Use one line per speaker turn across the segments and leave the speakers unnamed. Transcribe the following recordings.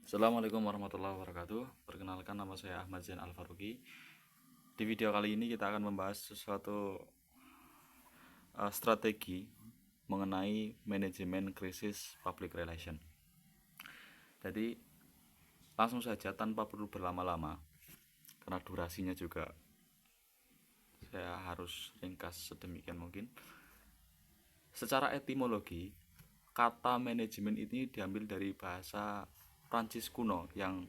Assalamualaikum warahmatullahi wabarakatuh. Perkenalkan, nama saya Ahmad Zain Al-Faruqi. Di video kali ini kita akan membahas sesuatu strategi mengenai manajemen krisis public relation. Jadi langsung saja tanpa perlu berlama-lama, karena durasinya juga saya harus ringkas sedemikian mungkin. Secara etimologi, kata manajemen ini diambil dari bahasa Prancis kuno yang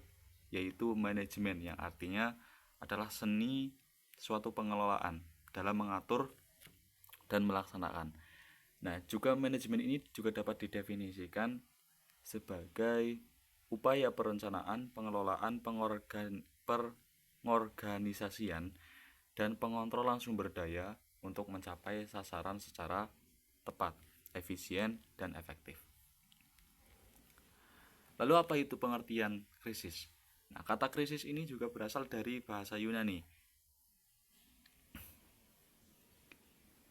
yaitu manajemen, yang artinya adalah seni suatu pengelolaan dalam mengatur dan melaksanakan. Nah, juga manajemen ini juga dapat didefinisikan sebagai upaya perencanaan, pengelolaan, pengorganisasian, dan pengontrolan sumber daya untuk mencapai sasaran secara tepat, efisien, dan efektif. Lalu apa itu pengertian krisis? Nah, kata krisis ini juga berasal dari bahasa Yunani,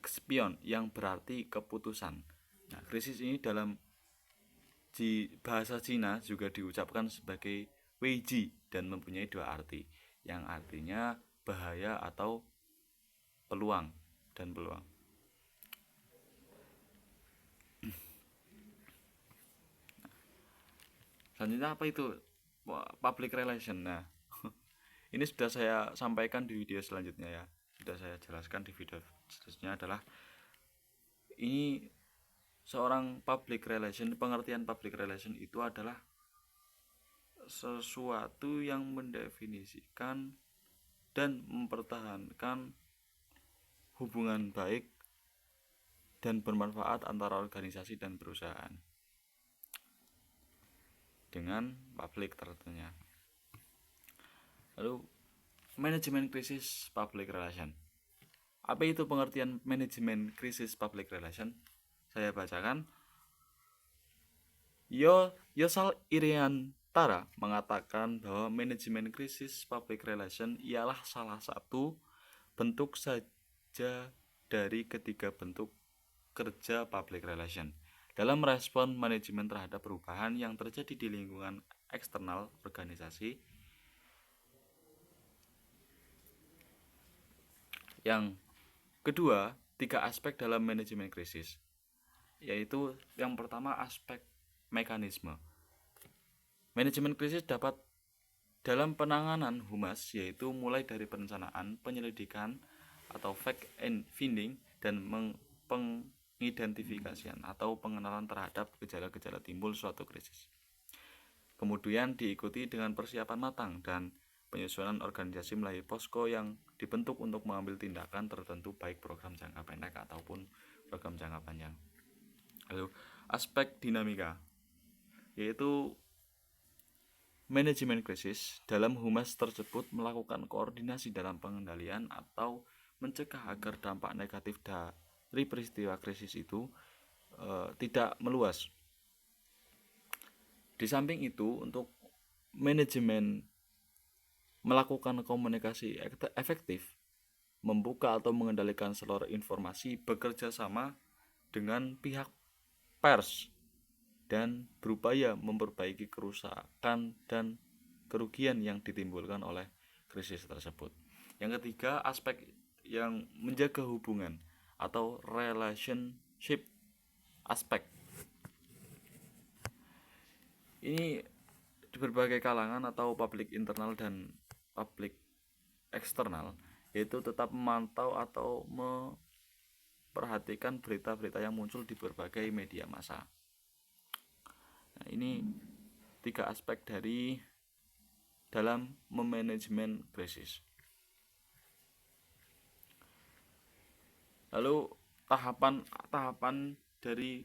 kspion, yang berarti keputusan. Nah, krisis ini dalam bahasa Cina juga diucapkan sebagai weiji dan mempunyai dua arti, yang artinya bahaya atau peluang dan peluang. Selanjutnya apa itu public relation? Nah, ini sudah saya sampaikan di video selanjutnya ya. Sudah saya jelaskan di video selanjutnya adalah ini seorang public relation, pengertian public relation itu adalah sesuatu yang mendefinisikan dan mempertahankan hubungan baik dan bermanfaat antara organisasi dan perusahaan dengan publik tentunya. Lalu manajemen krisis public relation. Apa itu pengertian manajemen krisis public relation? Saya bacakan. Yosal Iriantara mengatakan bahwa manajemen krisis public relation ialah salah satu bentuk saja dari ketiga bentuk kerja public relation dalam merespon manajemen terhadap perubahan yang terjadi di lingkungan eksternal organisasi. Yang kedua, tiga aspek dalam manajemen krisis, yaitu yang pertama aspek mekanisme. Manajemen krisis dapat dalam penanganan humas, yaitu mulai dari perencanaan, penyelidikan atau fact and finding, dan pengidentifikasian atau pengenalan terhadap gejala-gejala timbul suatu krisis. Kemudian diikuti dengan persiapan matang dan penyusunan organisasi melalui posko yang dibentuk untuk mengambil tindakan tertentu, baik program jangka pendek ataupun program jangka panjang. Lalu aspek dinamika, yaitu manajemen krisis dalam humas tersebut melakukan koordinasi dalam pengendalian atau mencegah agar dampak negatif dari peristiwa krisis itu tidak meluas. Di samping itu, untuk manajemen melakukan komunikasi efektif, membuka atau mengendalikan seluruh informasi, bekerja sama dengan pihak pers, dan berupaya memperbaiki kerusakan dan kerugian yang ditimbulkan oleh krisis tersebut. Yang ketiga, aspek yang menjaga hubungan atau relationship aspek. Ini di berbagai kalangan atau publik internal dan publik eksternal, yaitu tetap memantau atau memperhatikan berita-berita yang muncul di berbagai media massa. Nah, ini tiga aspek dari dalam memanajemen krisis. Lalu tahapan dari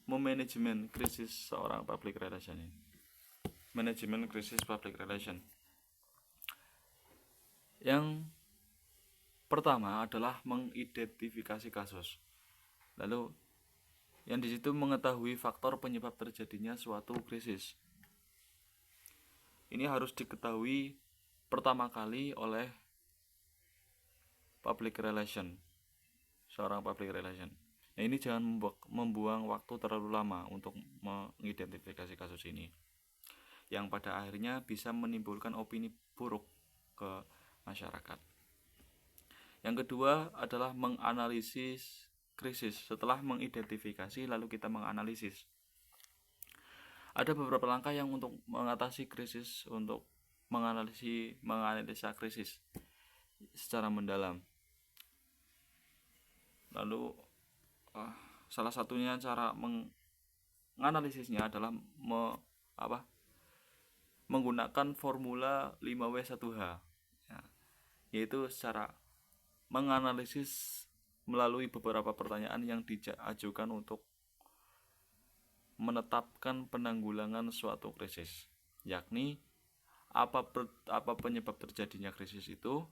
memanajemen krisis seorang public relation ini. Manajemen krisis public relation. Yang pertama adalah mengidentifikasi kasus. Lalu yang di situ mengetahui faktor penyebab terjadinya suatu krisis. Ini harus diketahui pertama kali oleh public relation, seorang public relation. Nah, ini jangan membuang waktu terlalu lama untuk mengidentifikasi kasus ini. yang pada akhirnya bisa menimbulkan opini buruk ke masyarakat. Yang kedua adalah menganalisis krisis. Setelah mengidentifikasi lalu kita menganalisis. Ada beberapa langkah yang untuk mengatasi krisis, untuk menganalisa krisis secara mendalam. Lalu salah satunya cara menganalisisnya adalah menggunakan formula 5W1H, ya, yaitu secara menganalisis melalui beberapa pertanyaan yang diajukan untuk menetapkan penanggulangan suatu krisis, yakni apa penyebab terjadinya krisis itu,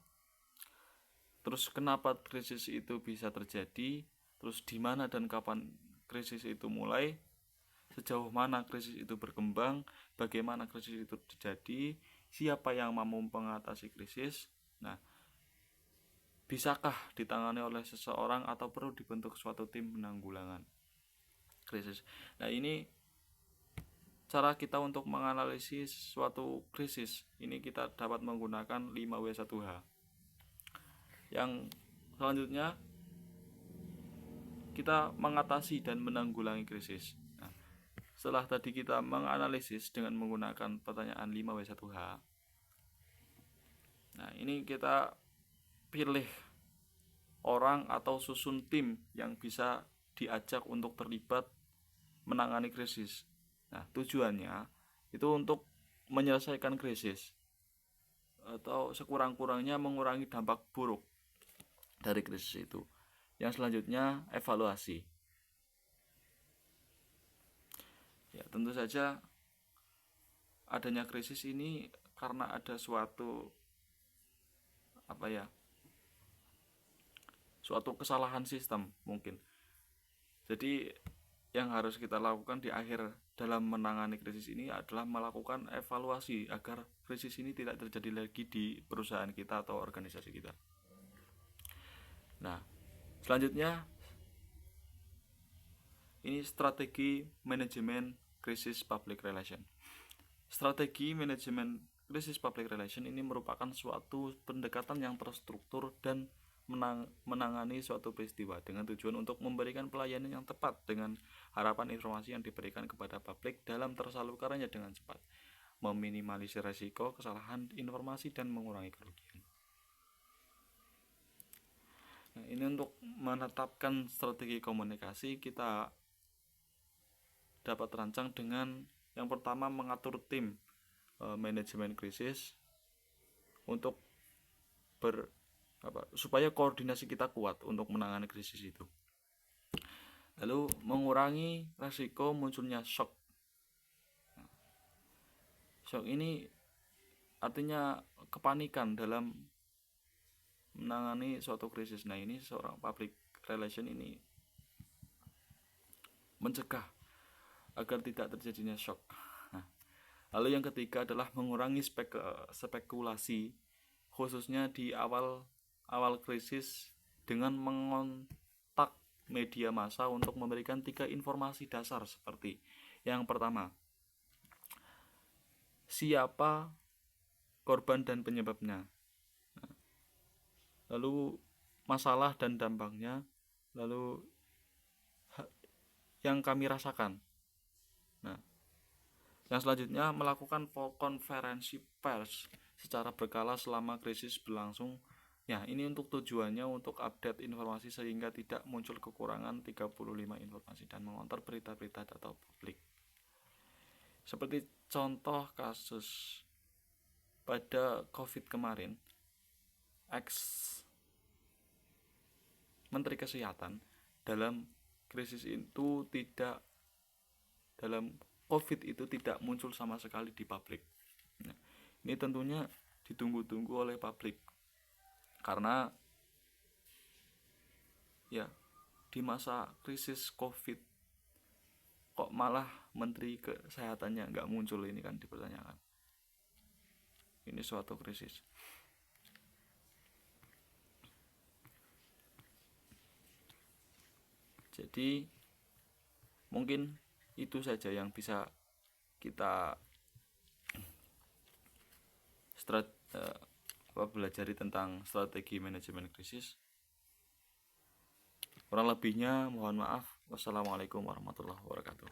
terus kenapa krisis itu bisa terjadi, terus di mana dan kapan krisis itu mulai, sejauh mana krisis itu berkembang, bagaimana krisis itu terjadi, siapa yang mampu mengatasi krisis. Nah, bisakah ditangani oleh seseorang atau perlu dibentuk suatu tim penanggulangan krisis. Nah, ini cara kita untuk menganalisis suatu krisis. Ini kita dapat menggunakan 5W1H. Yang selanjutnya kita mengatasi dan menanggulangi krisis. Nah, setelah tadi kita menganalisis dengan menggunakan pertanyaan 5W1H, nah ini kita pilih orang atau susun tim yang bisa diajak untuk terlibat menangani krisis. Nah, tujuannya itu untuk menyelesaikan krisis atau sekurang-kurangnya mengurangi dampak buruk dari krisis itu. Yang selanjutnya evaluasi. Ya, tentu saja adanya krisis ini karena ada suatu suatu kesalahan sistem mungkin. Jadi yang harus kita lakukan di akhir dalam menangani krisis ini adalah melakukan evaluasi agar krisis ini tidak terjadi lagi di perusahaan kita atau organisasi kita. Nah, selanjutnya ini strategi manajemen krisis public relation. Strategi manajemen krisis public relation ini merupakan suatu pendekatan yang terstruktur dan menangani suatu peristiwa dengan tujuan untuk memberikan pelayanan yang tepat dengan harapan informasi yang diberikan kepada publik dalam tersalurkannya dengan cepat, meminimalisir risiko kesalahan informasi dan mengurangi kerugian. Nah, ini untuk menetapkan strategi komunikasi kita dapat terancang dengan yang pertama mengatur tim manajemen krisis untuk supaya koordinasi kita kuat untuk menangani krisis itu. Lalu mengurangi risiko munculnya shock. Shock ini artinya kepanikan dalam menangani suatu krisis. Nah, ini seorang public relation ini mencegah agar tidak terjadinya shock. Nah, lalu yang ketiga adalah mengurangi spekulasi, khususnya di awal krisis dengan mengontak media massa untuk memberikan 3 informasi dasar seperti yang pertama, siapa korban dan penyebabnya, lalu masalah dan dampaknya, lalu yang kami rasakan. Nah, yang selanjutnya melakukan konferensi pers secara berkala selama krisis berlangsung. Ya, ini untuk tujuannya untuk update informasi sehingga tidak muncul kekurangan 35 informasi dan mengontrol berita-berita data publik. Seperti contoh kasus pada COVID kemarin, ex Menteri Kesehatan dalam krisis itu dalam COVID itu tidak muncul sama sekali di publik. Nah, ini tentunya ditunggu-tunggu oleh publik karena ya di masa krisis COVID kok malah Menteri Kesehatannya nggak muncul, ini kan dipertanyakan. Ini suatu krisis. Jadi mungkin itu saja yang bisa kita pelajari tentang strategi manajemen krisis. Kurang lebihnya mohon maaf. Wassalamualaikum warahmatullahi wabarakatuh.